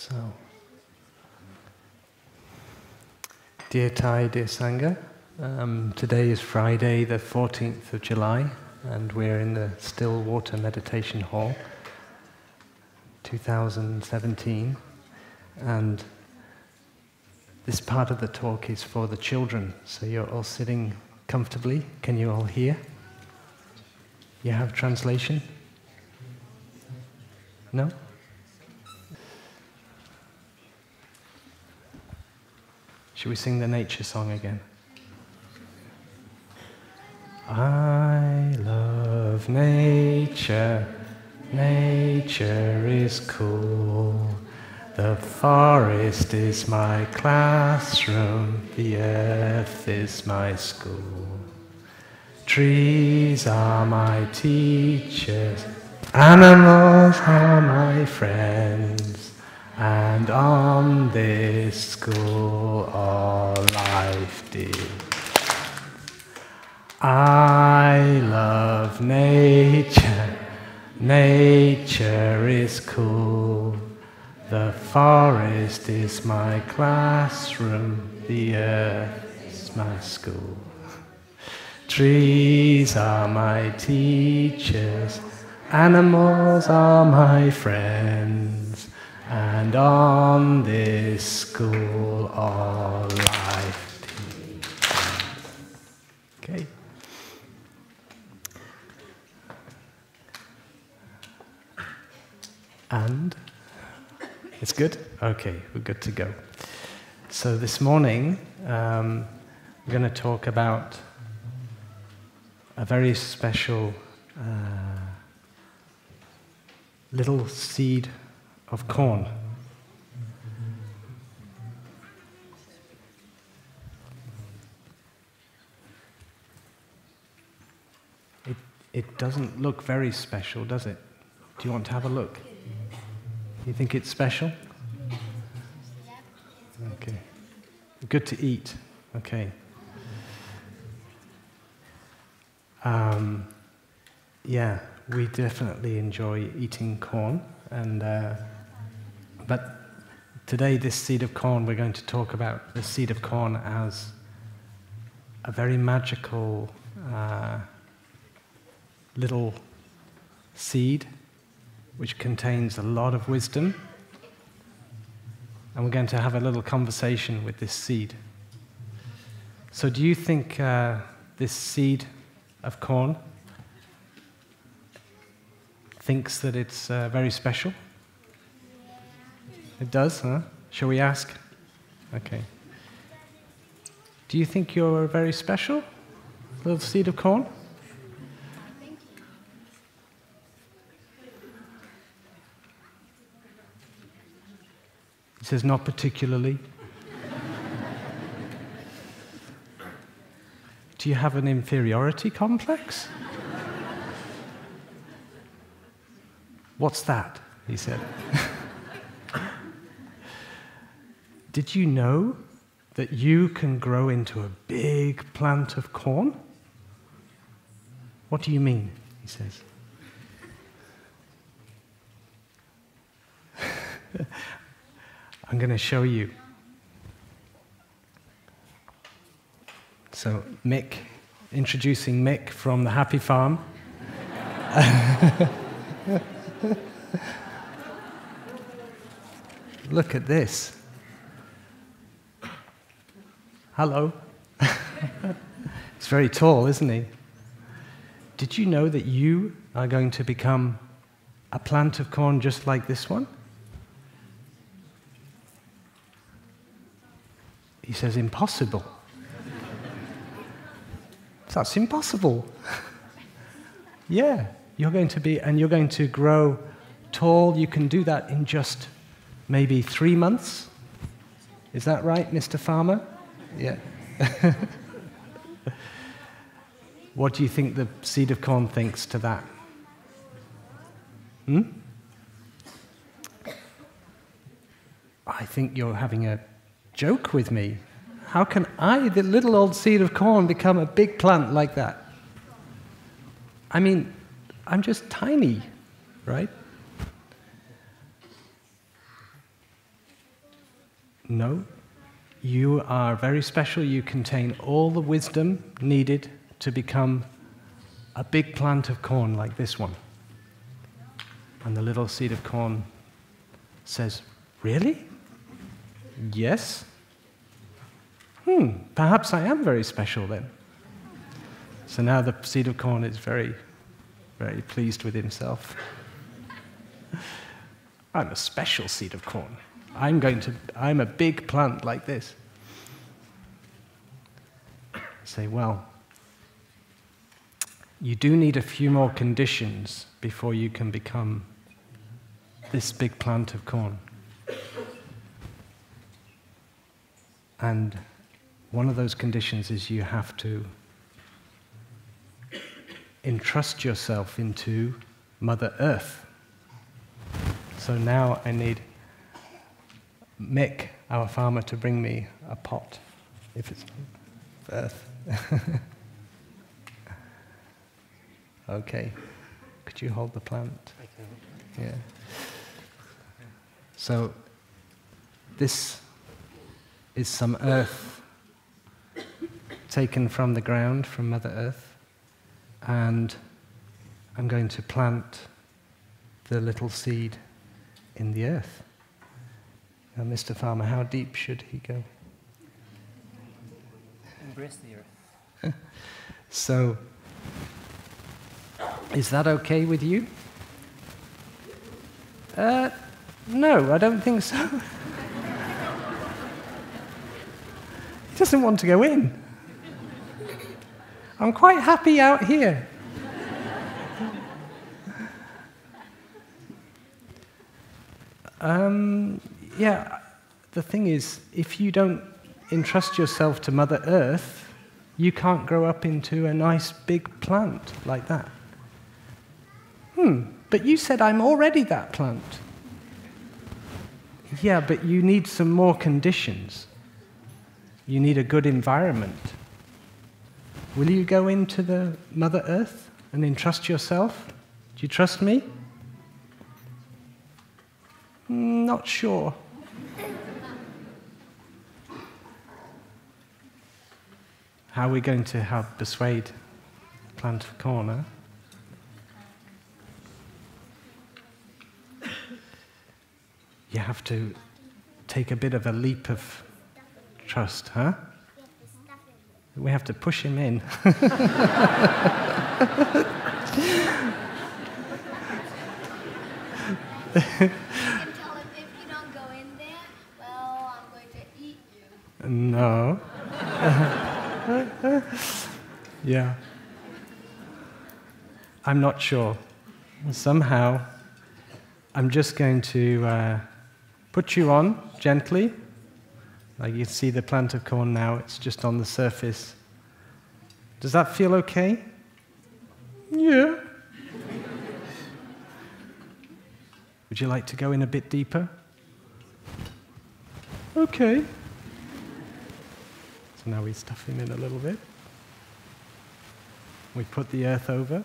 So, dear Thai, dear Sangha, today is Friday the 14th of July and we're in the Still Water Meditation Hall, 2017, and this part of the talk is for the children, so you're all sitting comfortably. Can you all hear? You have translation? No? Should we sing the nature song again? I love nature, nature is cool. The forest is my classroom, the earth is my school. Trees are my teachers, animals are my friends. And on this school all life did. I love nature, nature is cool. The forest is my classroom, the earth is my school. Trees are my teachers, animals are my friends. And on this school all life did. Okay. And? It's good? Okay, we're good to go. So this morning, we're going to talk about a very special little seed of corn. It doesn't look very special, does it? Do you want to have a look? You think it's special? Okay. Good to eat. Okay. Yeah, we definitely enjoy eating corn, and but today, this seed of corn, we're going to talk about the seed of corn as a very magical little seed which contains a lot of wisdom. And we're going to have a little conversation with this seed. So do you think this seed of corn thinks that it's very special? It does, huh? Shall we ask? Okay. Do you think you're very special, little seed of corn? He says, not particularly. Do you have an inferiority complex? What's that? He said. Did you know that you can grow into a big plant of corn? What do you mean? He says. I'm going to show you. So Mick, introducing Mick from the Happy Farm. Look at this. Hello. He's very tall, isn't he? Did you know that you are going to become a plant of corn just like this one? He says, impossible. That's impossible. Yeah, you're going to be, and you're going to grow tall. You can do that in just maybe 3 months. Is that right, Mr. Farmer? Yeah. What do you think the seed of corn thinks to that? I think you're having a joke with me. How can I, the little old seed of corn, become a big plant like that? I mean, I'm just tiny, right? No. You are very special. You contain all the wisdom needed to become a big plant of corn like this one. And the little seed of corn says, really? Yes? Perhaps I am very special then. So now the seed of corn is very, very pleased with himself. I'm a special seed of corn. I'm a big plant like this. Say, well, you do need a few more conditions before you can become this big plant of corn. And one of those conditions is you have to entrust yourself into Mother Earth. So now I need Mick, our farmer, to bring me a pot, if it's earth. Okay. Could you hold the plant? I can. Yeah. So this is some earth taken from the ground, from Mother Earth, and I'm going to plant the little seed in the earth. Now, Mr. Farmer, how deep should he go? Embrace the earth. So, is that okay with you? No, I don't think so. He doesn't want to go in. I'm quite happy out here. Yeah, the thing is, if you don't entrust yourself to Mother Earth, you can't grow up into a nice big plant like that. But you said I'm already that plant. Yeah, but you need some more conditions. You need a good environment. Will you go into the Mother Earth and entrust yourself? Do you trust me? Not sure. How are we going to help persuade the plant of corn, huh? You have to take a bit of a leap of trust, huh? We have to push him in. Tell him if you don't go in there, well, I'm going to eat you. No. Yeah. I'm not sure. Somehow, I'm just going to put you on gently. Like you see the plant of corn now, it's just on the surface. Does that feel okay? Yeah. Would you like to go in a bit deeper? Okay. So now we stuff him in a little bit. We put the earth over.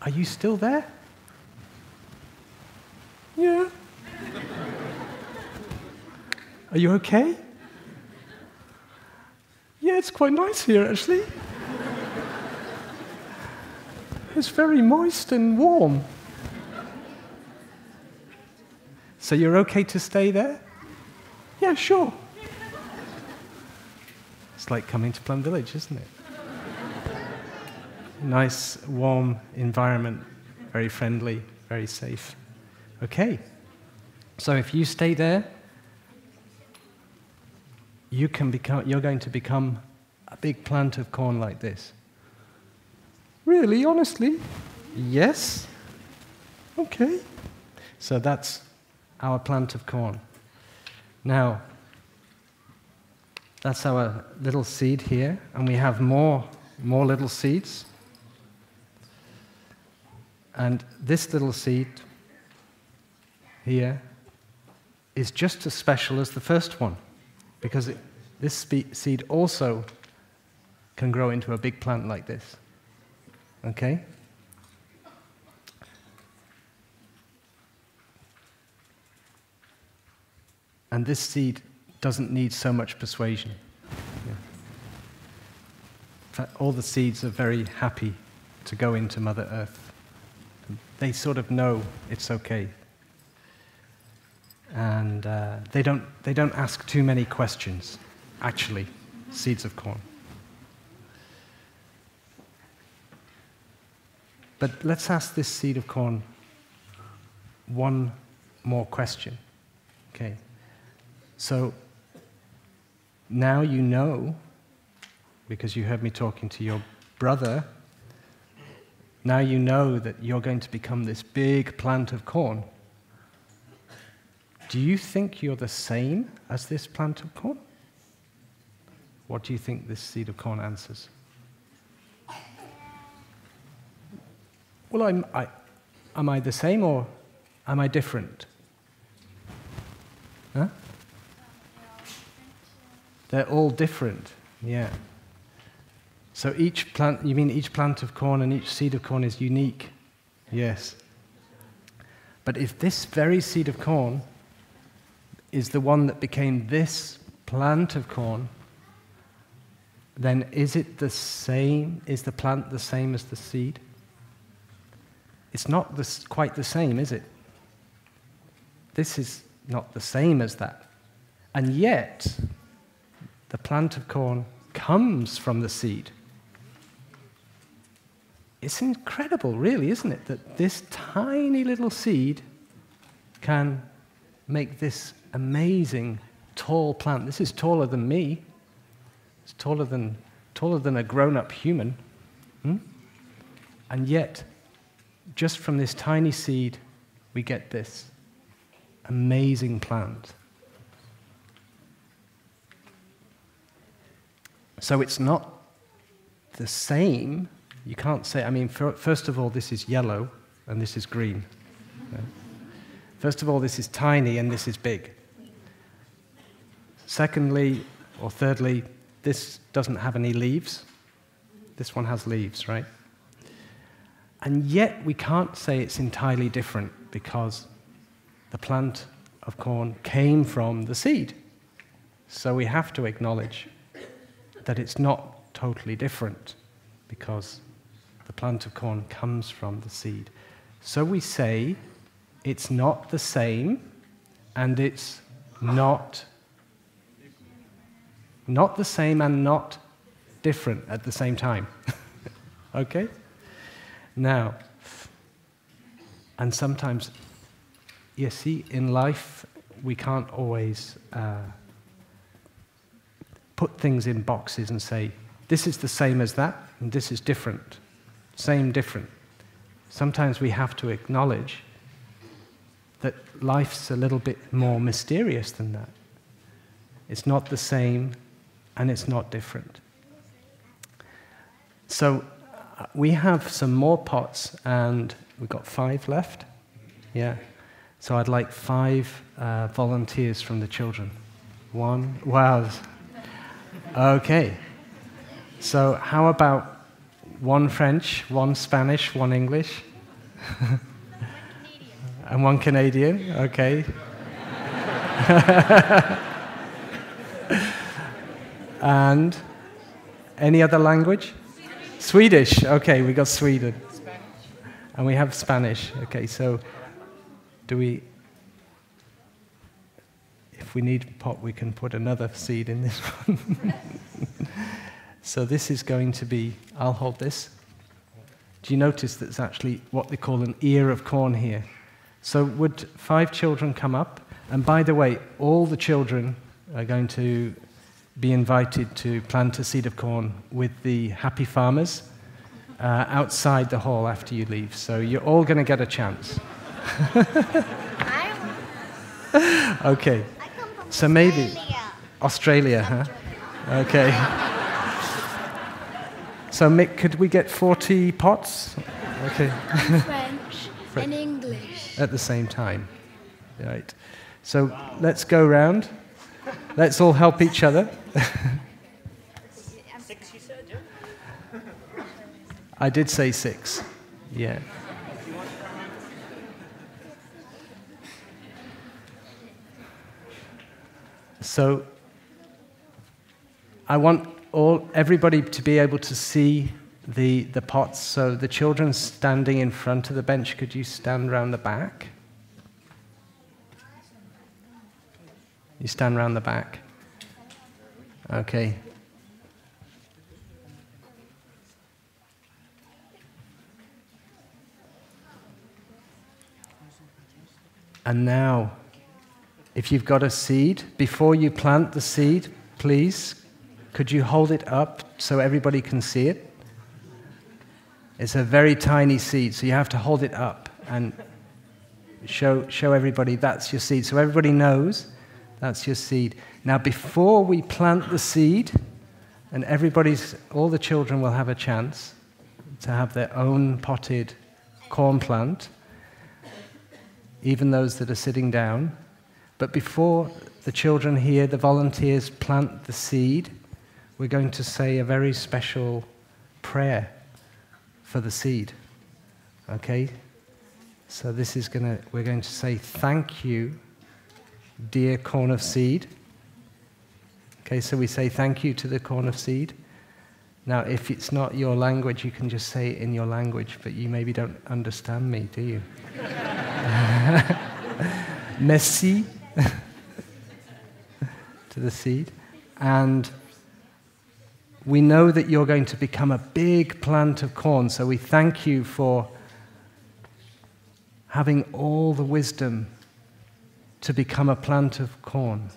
Are you still there? Yeah. Are you okay? Yeah, it's quite nice here, actually. It's very moist and warm. So you're okay to stay there? Yeah, sure. It's like coming to Plum Village, isn't it? Nice, warm environment, very friendly, very safe. Okay. So if you stay there, you're going to become a big plant of corn like this. Really? Honestly? Yes? Okay. So that's our plant of corn. Now, that's our little seed here, and we have more little seeds. And this little seed here is just as special as the first one, because this seed also can grow into a big plant like this. Okay? And this seed doesn't need so much persuasion. Yeah. In fact, all the seeds are very happy to go into Mother Earth. They sort of know it's okay. And they don't ask too many questions, actually, seeds of corn. But let's ask this seed of corn one more question. Okay. So now you know, because you heard me talking to your brother, now you know that you're going to become this big plant of corn. Do you think you're the same as this plant of corn? What do you think this seed of corn answers? Well, am I the same or am I different? Huh? They're all different, yeah. So each plant, you mean each plant of corn and each seed of corn is unique? Yes. But if this very seed of corn is the one that became this plant of corn, then is it the same? Is the plant the same as the seed? It's not quite the same, is it? This is not the same as that. And yet, the plant of corn comes from the seed. It's incredible, really, isn't it, that this tiny little seed can make this amazing tall plant. This is taller than me. It's taller than a grown-up human. And yet, just from this tiny seed, we get this amazing plant. So it's not the same. You can't say, I mean, first of all, this is yellow and this is green. Okay? First of all, this is tiny and this is big. Secondly, or thirdly, this doesn't have any leaves. This one has leaves, right? And yet we can't say it's entirely different because the plant of corn came from the seed. So we have to acknowledge that it's not totally different because the plant of corn comes from the seed. So we say it's not the same and it's not the same and not different at the same time. Okay? Now, and sometimes, you see, in life, we can't always put things in boxes and say, this is the same as that, and this is different. Same, different. Sometimes we have to acknowledge that life's a little bit more mysterious than that. It's not the same, and it's not different. So we have some more pots, and we've got 5 left. Yeah. So I'd like 5 volunteers from the children. 1. Wow. Okay. So how about 1 French, 1 Spanish, 1 English? And 1 Canadian? Okay. And any other language? Swedish. Okay, we got Sweden. Spanish. And we have Spanish. Okay, so if we need a pot, we can put another seed in this one. So this is going to be, I'll hold this. Do you notice that's actually what they call an ear of corn here? So would 5 children come up? And by the way, all the children are going to be invited to plant a seed of corn with the happy farmers outside the hall after you leave. So you're all going to get a chance. Okay. So maybe Australia, huh? Okay. So Mick, could we get 40 pots? Okay. French and English. At the same time. Right. So let's go round. Let's all help each other. 6, you said, yeah? I did say 6. Yeah. So I want everybody to be able to see the pots. So the children standing in front of the bench, could you stand round the back? You stand round the back. Okay. And now, if you've got a seed, before you plant the seed, please, could you hold it up so everybody can see it? It's a very tiny seed, so you have to hold it up and show everybody that's your seed. So everybody knows that's your seed. Now, before we plant the seed, and all the children will have a chance to have their own potted corn plant, even those that are sitting down. But before the children here, the volunteers, plant the seed, we're going to say a very special prayer for the seed. Okay? So we're going to say, thank you, dear corn of seed. Okay, so we say thank you to the corn of seed. Now, if it's not your language, you can just say it in your language, but you maybe don't understand me, do you? Merci to the seed. And we know that you're going to become a big plant of corn, so we thank you for having all the wisdom to become a plant of corn.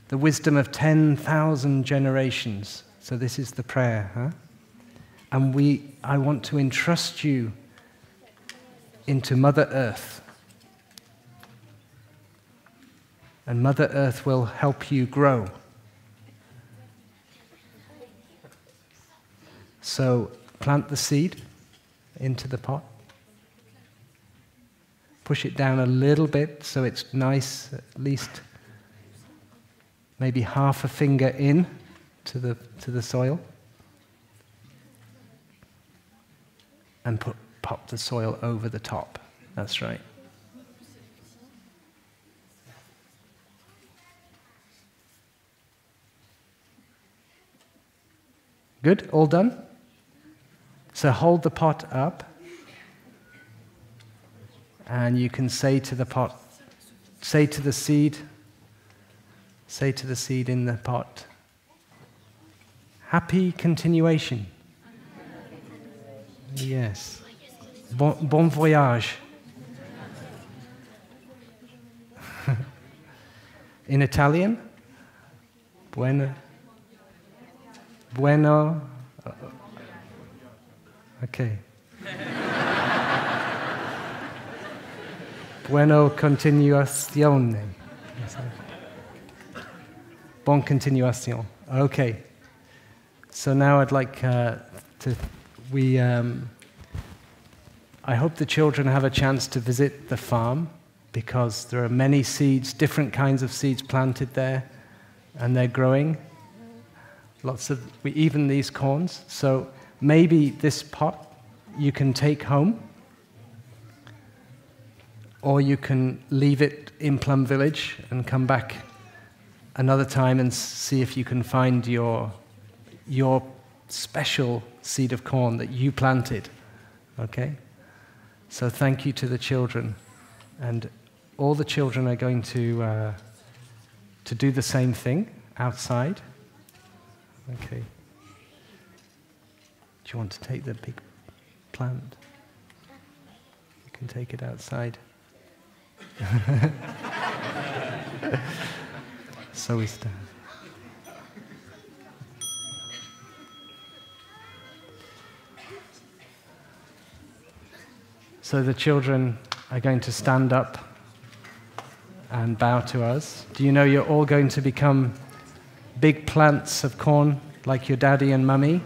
The wisdom of 10,000 generations. So this is the prayer, huh? And I want to entrust you into Mother Earth. And Mother Earth will help you grow. So plant the seed into the pot. Push it down a little bit so it's nice, at least maybe half a finger in to the soil. And pop the soil over the top. That's right. Good? All done? So hold the pot up. And you can say to the pot, say to the seed in the pot, happy continuation. Yes. Bon voyage. In Italian? Bueno. Okay. Buona continuazione. Bon continuation. Okay. So now I'd like I hope the children have a chance to visit the farm, because there are many seeds, different kinds of seeds planted there, and they're growing. Even these corns. So maybe this pot you can take home, or you can leave it in Plum Village and come back another time and see if you can find your special seed of corn that you planted. Okay? So thank you to the children. And all the children are going to do the same thing outside. Okay. Do you want to take the big plant? You can take it outside. So we stand. So the children are going to stand up and bow to us. Do you know you're all going to become big plants of corn like your daddy and mummy?